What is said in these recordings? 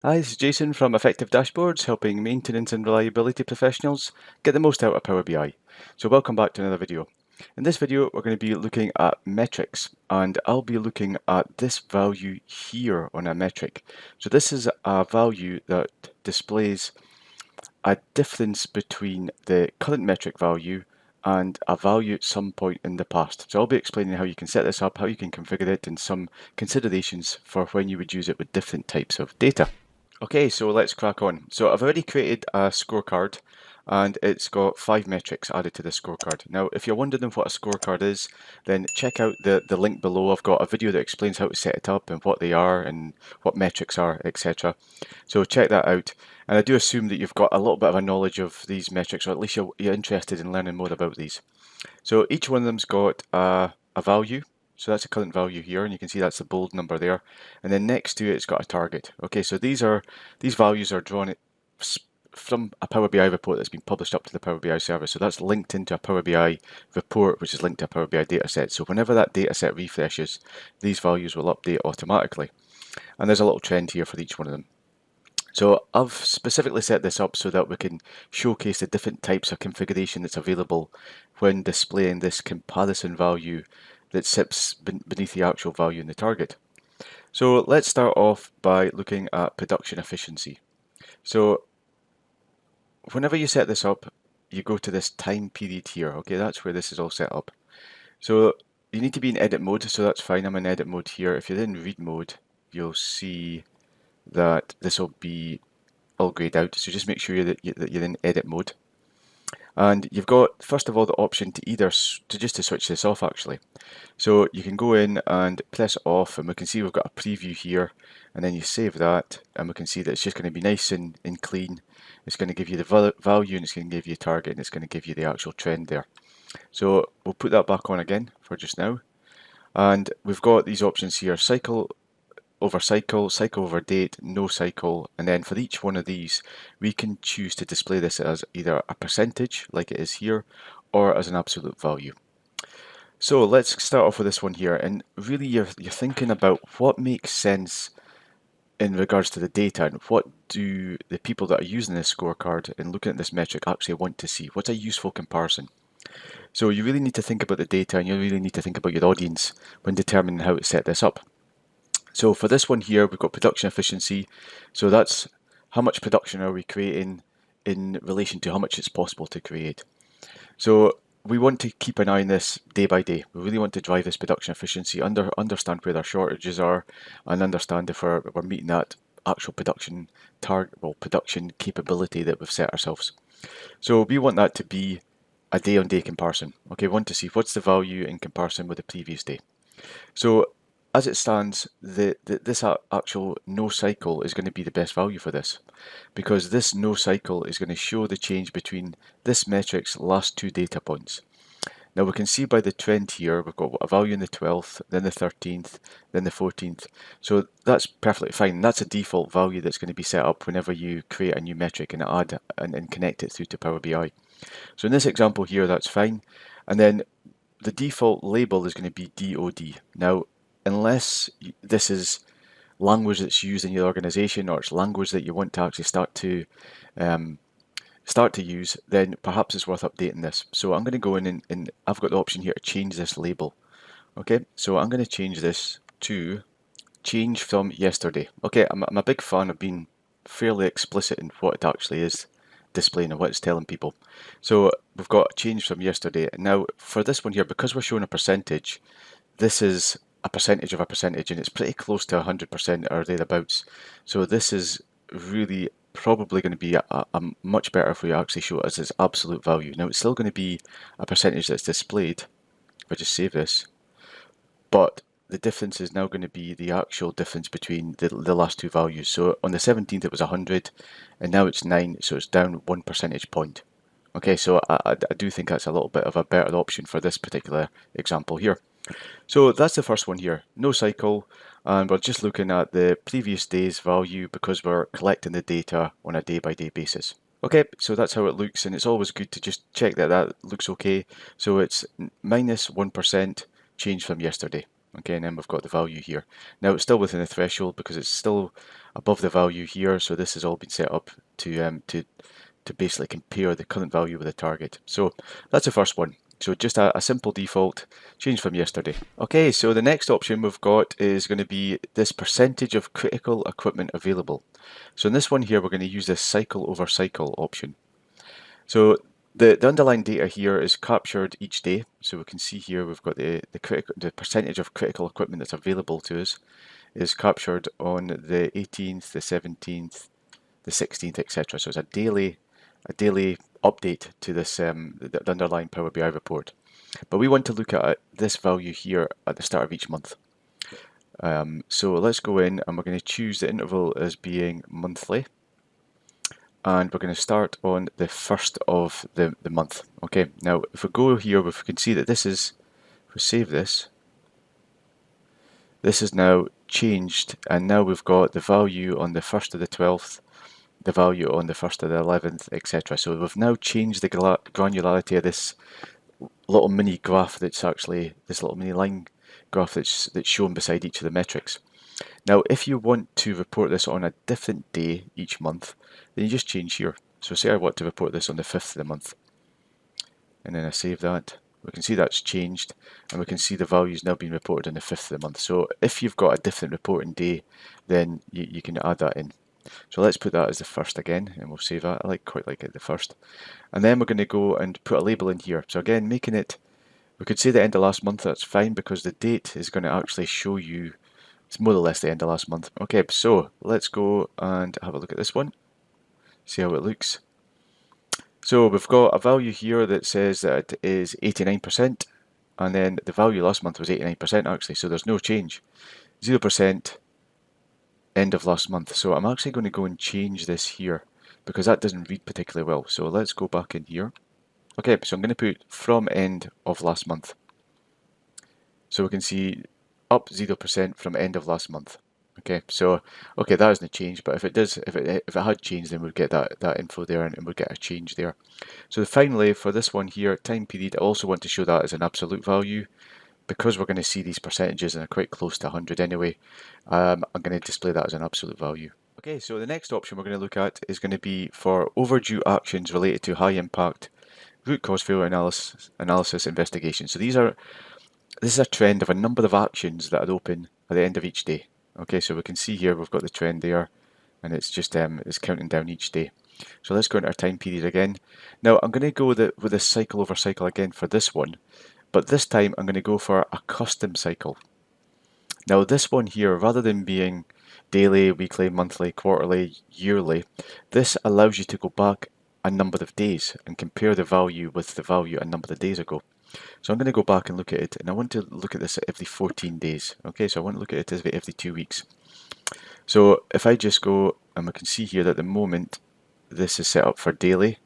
Hi, this is Jason from Effective Dashboards, helping maintenance and reliability professionals get the most out of Power BI. So welcome back to another video. In this video, we're going to be looking at metrics, and I'll be looking at this value here on a metric. So this is a value that displays a difference between the current metric value and a value at some point in the past. So I'll be explaining how you can set this up, how you can configure it, and some considerations for when you would use it with different types of data. Okay, so let's crack on. So I've already created a scorecard and it's got 5 metrics added to the scorecard. Now, if you're wondering what a scorecard is, then check out the link below. I've got a video that explains how to set it up and what they are and what metrics are, etc. So check that out. And I do assume that you've got a little bit of a knowledge of these metrics, or at least you're interested in learning more about these. So each one of them's got a value. So that's a current value here, and you can see that's the bold number there. And then next to it, it's got a target. Okay, so these values are drawn from a Power BI report that's been published up to the Power BI service. So that's linked into a Power BI report, which is linked to a Power BI dataset. So whenever that dataset refreshes, these values will update automatically. And there's a little trend here for each one of them. So I've specifically set this up so that we can showcase the different types of configuration that's available when displaying this comparison value that sits beneath the actual value in the target. So let's start off by looking at production efficiency. So whenever you set this up, you go to this time period here. Okay, that's where this is all set up. So you need to be in edit mode, so that's fine. I'm in edit mode here. If you're in read mode, you'll see that this will be all grayed out. So just make sure that you're in edit mode. And you've got, first of all, the option to either to switch this off actually. So you can go in and press off, and we can see we've got a preview here, and then you save that, and we can see that it's just going to be nice and clean. It's going to give you the value, and it's going to give you a target, and it's going to give you the actual trend there. So we'll put that back on again for just now. And we've got these options here: cycle over cycle, cycle over date, no cycle, and then for each one of these we can choose to display this as either a percentage like it is here or as an absolute value. So let's start off with this one here, and really you're thinking about what makes sense in regards to the data and what do the people that are using this scorecard and looking at this metric actually want to see. What's a useful comparison? So you really need to think about the data, and you really need to think about your audience when determining how to set this up. So for this one here, we've got production efficiency. So that's how much production are we creating in relation to how much it's possible to create. So we want to keep an eye on this day by day. We really want to drive this production efficiency, understand where our shortages are, and understand if we're meeting that actual production target, well, production capability that we've set ourselves. So we want that to be a day-on-day comparison. Okay, we want to see what's the value in comparison with the previous day. So as it stands, this actual no cycle is going to be the best value for this, because this no cycle is going to show the change between this metric's last 2 data points. Now we can see by the trend here, we've got a value in the 12th, then the 13th, then the 14th. So that's perfectly fine. That's a default value that's going to be set up whenever you create a new metric and add and connect it through to Power BI. So in this example here, that's fine. And then the default label is going to be DOD. Now, unless this is language that's used in your organization, or it's language that you want to actually start to use, then perhaps it's worth updating this. So I'm going to go in and I've got the option here to change this label. Okay, so I'm going to change this to change from yesterday. Okay, I'm a big fan of being fairly explicit in what it actually is displaying and what it's telling people. So we've got change from yesterday. Now for this one here, because we're showing a percentage, this is a percentage of a percentage, and it's pretty close to 100% or thereabouts. So this is really probably going to be a much better if we actually show it as its absolute value. Now it's still going to be a percentage that's displayed, if I just save this, but the difference is now going to be the actual difference between the last 2 values. So on the 17th it was 100, and now it's 9, so it's down 1 percentage point. Okay, so I do think that's a little bit of a better option for this particular example here. So that's the first one here, no cycle, and we're just looking at the previous day's value because we're collecting the data on a day-by-day basis. Okay, so that's how it looks, and it's always good to just check that that looks okay. So it's minus 1% change from yesterday. Okay, and then we've got the value here. Now it's still within the threshold because it's still above the value here, so this has all been set up to basically compare the current value with the target. So that's the first one. So just a simple default change from yesterday. Okay, so the next option we've got is going to be this percentage of critical equipment available. So in this one here, we're going to use this cycle over cycle option. So the underlying data here is captured each day. So we can see here we've got the percentage of critical equipment that's available to us is captured on the 18th, the 17th, the 16th, etc. So it's a daily update to this the underlying Power BI report. But we want to look at this value here at the start of each month. So let's go in and we're going to choose the interval as being monthly. And we're going to start on the first of the month. Okay, now if we go here, we can see that this is, if we save this, this is now changed, and now we've got the value on the 1st of the 12th, the value on the 1st of the 11th, etc. So we've now changed the granularity of this little mini graph that's actually, this little mini line graph that's shown beside each of the metrics. Now, if you want to report this on a different day each month, then you just change here. So say I want to report this on the 5th of the month, and then I save that. We can see that's changed, and we can see the values now being reported on the 5th of the month. So if you've got a different reporting day, then you can add that in. So let's put that as the 1st again, and we'll save that. I quite like it the 1st. And then we're going to go and put a label in here. So again, making it, we could say the end of last month, that's fine, because the date is going to actually show you, it's more or less the end of last month. Okay, so let's go and have a look at this one, see how it looks. So we've got a value here that says that it is 89%, and then the value last month was 89% actually, so there's no change. 0% end of last month. So I'm actually going to go and change this here because that doesn't read particularly well. So let's go back in here. Okay, so I'm going to put from end of last month. So we can see up 0% from end of last month. Okay, so okay, that hasn't changed, but if it does, if it had changed, then we'd get that info there, and we'd get a change there. So finally, for this one here, time period, I also want to show that as an absolute value. Because we're going to see these percentages and are quite close to 100 anyway, I'm going to display that as an absolute value. Okay, so the next option we're going to look at is going to be for overdue actions related to high impact root cause failure analysis investigation. So this is a trend of a number of actions that are open at the end of each day. Okay, so we can see here we've got the trend there, and it's just it's counting down each day. So let's go into our time period again. Now I'm going to go with a cycle over cycle again for this one, but this time I'm going to go for a custom cycle. Now this one here, rather than being daily, weekly, monthly, quarterly, yearly, this allows you to go back a number of days and compare the value with the value a number of days ago. So I'm going to go back and look at it, and I want to look at this at every 14 days. Okay, so I want to look at it as every 2 weeks. So if I just go, and we can see here that at the moment this is set up for daily.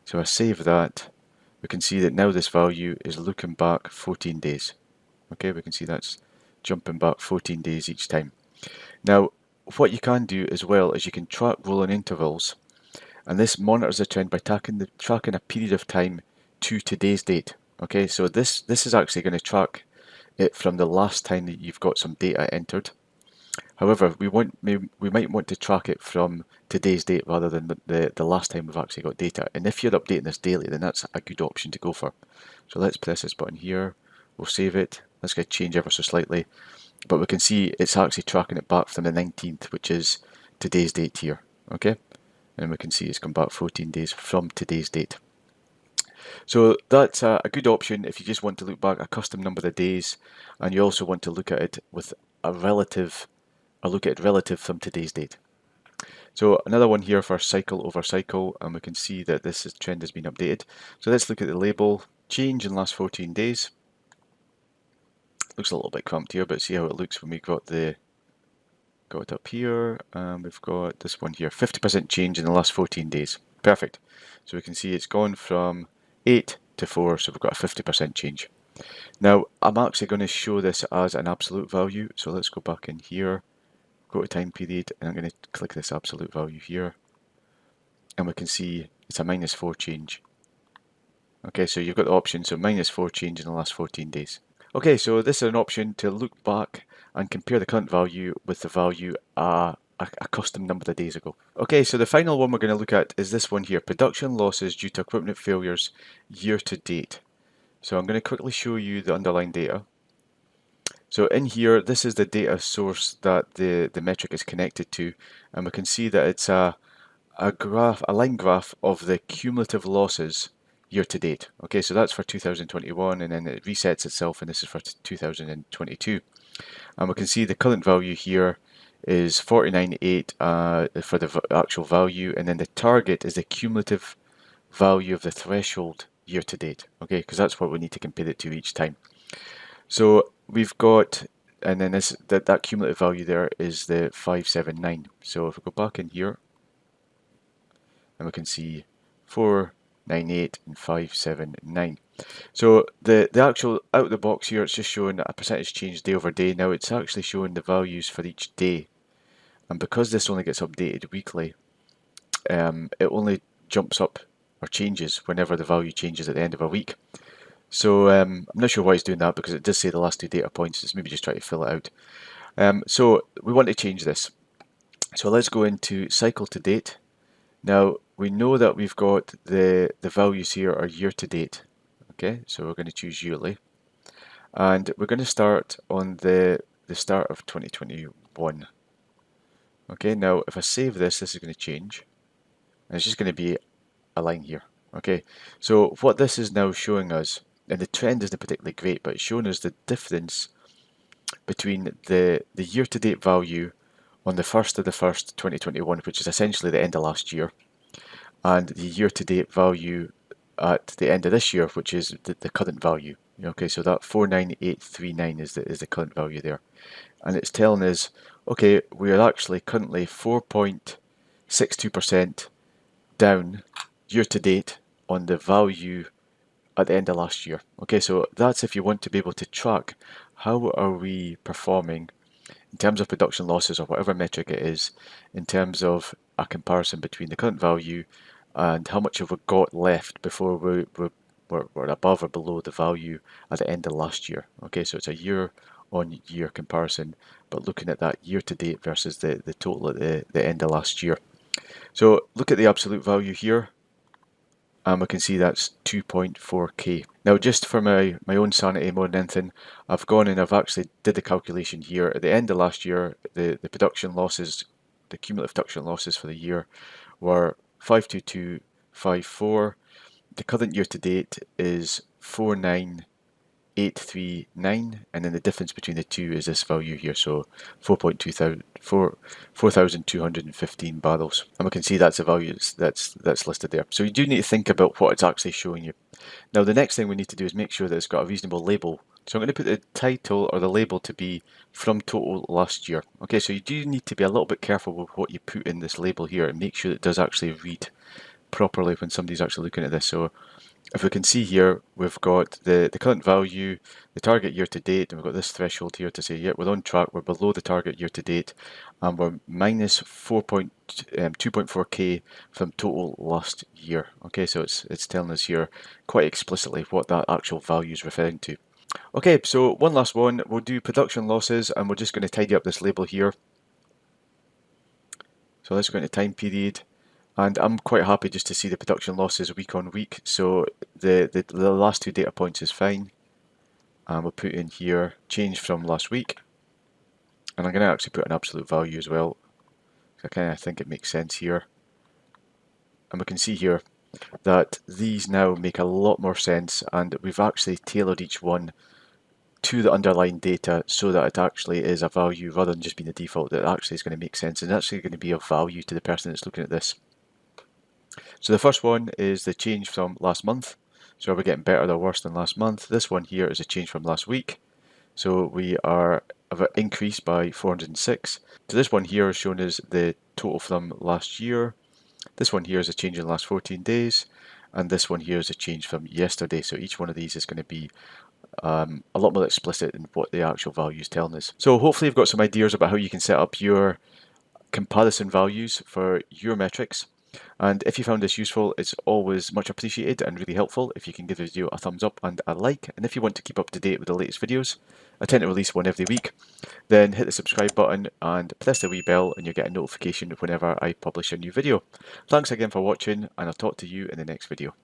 So I save that. We can see that now this value is looking back 14 days. Okay, we can see that's jumping back 14 days each time. Now, what you can do as well is you can track rolling intervals, and this monitors the trend by tracking a period of time to today's date. Okay, so this is actually going to track it from the last time that you've got some data entered. However, we might want to track it from today's date rather than the last time we've actually got data. And if you're updating this daily, then that's a good option to go for. So let's press this button here. We'll save it. Let's get change ever so slightly. But we can see it's actually tracking it back from the 19th, which is today's date here. Okay, and we can see it's come back 14 days from today's date. So that's a good option if you just want to look back a custom number of days, and you also want to look at it with a relative from today's date. So another one here for cycle over cycle, and we can see that this trend has been updated. So let's look at the label, change in last 14 days. Looks a little bit cramped here, but see how it looks when we got it up here. We've got this one here, 50% change in the last 14 days. Perfect. So we can see it's gone from 8 to 4, so we've got a 50% change. Now, I'm actually going to show this as an absolute value, so let's go back in here, go to time period, and I'm going to click this absolute value here, and we can see it's a -4 change. Okay, so you've got the option, so -4 change in the last 14 days. Okay, so this is an option to look back and compare the current value with the value a custom number of days ago. Okay, so the final one we're going to look at is this one here, production losses due to equipment failures year to date. So I'm going to quickly show you the underlying data. So in here, this is the data source that the metric is connected to, and we can see that it's a line graph of the cumulative losses year to date. Okay, so that's for 2021, and then it resets itself, and this is for 2022. And we can see the current value here is 49.8 for the actual value, and then the target is the cumulative value of the threshold year to date. Okay, because that's what we need to compare it to each time. So we've got, and then that cumulative value there is the 579. So if we go back in here, and we can see 498 and 579. So the actual out of the box here, it's just showing a percentage change day over day. Now it's actually showing the values for each day, and because this only gets updated weekly, it only jumps up or changes whenever the value changes at the end of a week. So I'm not sure why it's doing that, because it does say the last two data points. It's maybe just trying to fill it out. So we want to change this. So let's go into cycle to date. Now we know that we've got the values here are year to date. Okay, so we're going to choose yearly, and we're going to start on the start of 2021. Okay, now if I save this, this is going to change, and it's just going to be a line here. Okay, so what this is now showing us, and the trend isn't particularly great, but it's showing us the difference between the year-to-date value on the 1st of the 1st, 2021, which is essentially the end of last year, and the year-to-date value at the end of this year, which is the current value. Okay, so that 49839 is the current value there, and it's telling us, okay, we are actually currently 4.62% down year to date on the value at the end of last year. Okay, so that's if you want to be able to track how are we performing in terms of production losses or whatever metric it is, in terms of a comparison between the current value and how much have we got left before we're above or below the value at the end of last year. Okay, so it's a year on year comparison, but looking at that year to date versus the total at the end of last year. So look at the absolute value here, and we can see that's 2.4k. Now, just for my own sanity more than anything, I've gone and I've actually did the calculation here. At the end of last year, the production losses, the cumulative production losses for the year were 52254. The current year to date is 49839, and then the difference between the two is this value here, so 4,215 barrels, and we can see that's the value that's listed there. So you do need to think about what it's actually showing you. Now the next thing we need to do is make sure that it's got a reasonable label. So I'm going to put the title or the label to be from total last year. Okay, so you do need to be a little bit careful with what you put in this label here and make sure it does actually read properly when somebody's actually looking at this. So if we can see here, we've got the current value, the target year to date, and we've got this threshold here to say, yeah, we're on track, we're below the target year to date, and we're minus 2.4k from total last year. Okay, so it's telling us here quite explicitly what that actual value is referring to. Okay, so one last one, we'll do production losses, and we're just going to tidy up this label here. So let's go into time period. And I'm quite happy just to see the production losses week on week. So the last two data points is fine. And we'll put in here change from last week. And I'm going to actually put an absolute value as well. I kind of think it makes sense here. And we can see here that these now make a lot more sense, and we've actually tailored each one to the underlying data so that it actually is a value rather than just being the default. That actually is going to make sense and actually going to be of value to the person that's looking at this. So the first one is the change from last month. So are we getting better or worse than last month? This one here is a change from last week. So we are increased by 406. So this one here is shown as the total from last year. This one here is a change in the last 14 days. And this one here is a change from yesterday. So each one of these is going to be a lot more explicit in what the actual value is telling us. So hopefully you've got some ideas about how you can set up your comparison values for your metrics. And if you found this useful, it's always much appreciated and really helpful if you can give the video a thumbs up and a like. And if you want to keep up to date with the latest videos, I tend to release one every week, then hit the subscribe button and press the wee bell and you'll get a notification whenever I publish a new video. Thanks again for watching, and I'll talk to you in the next video.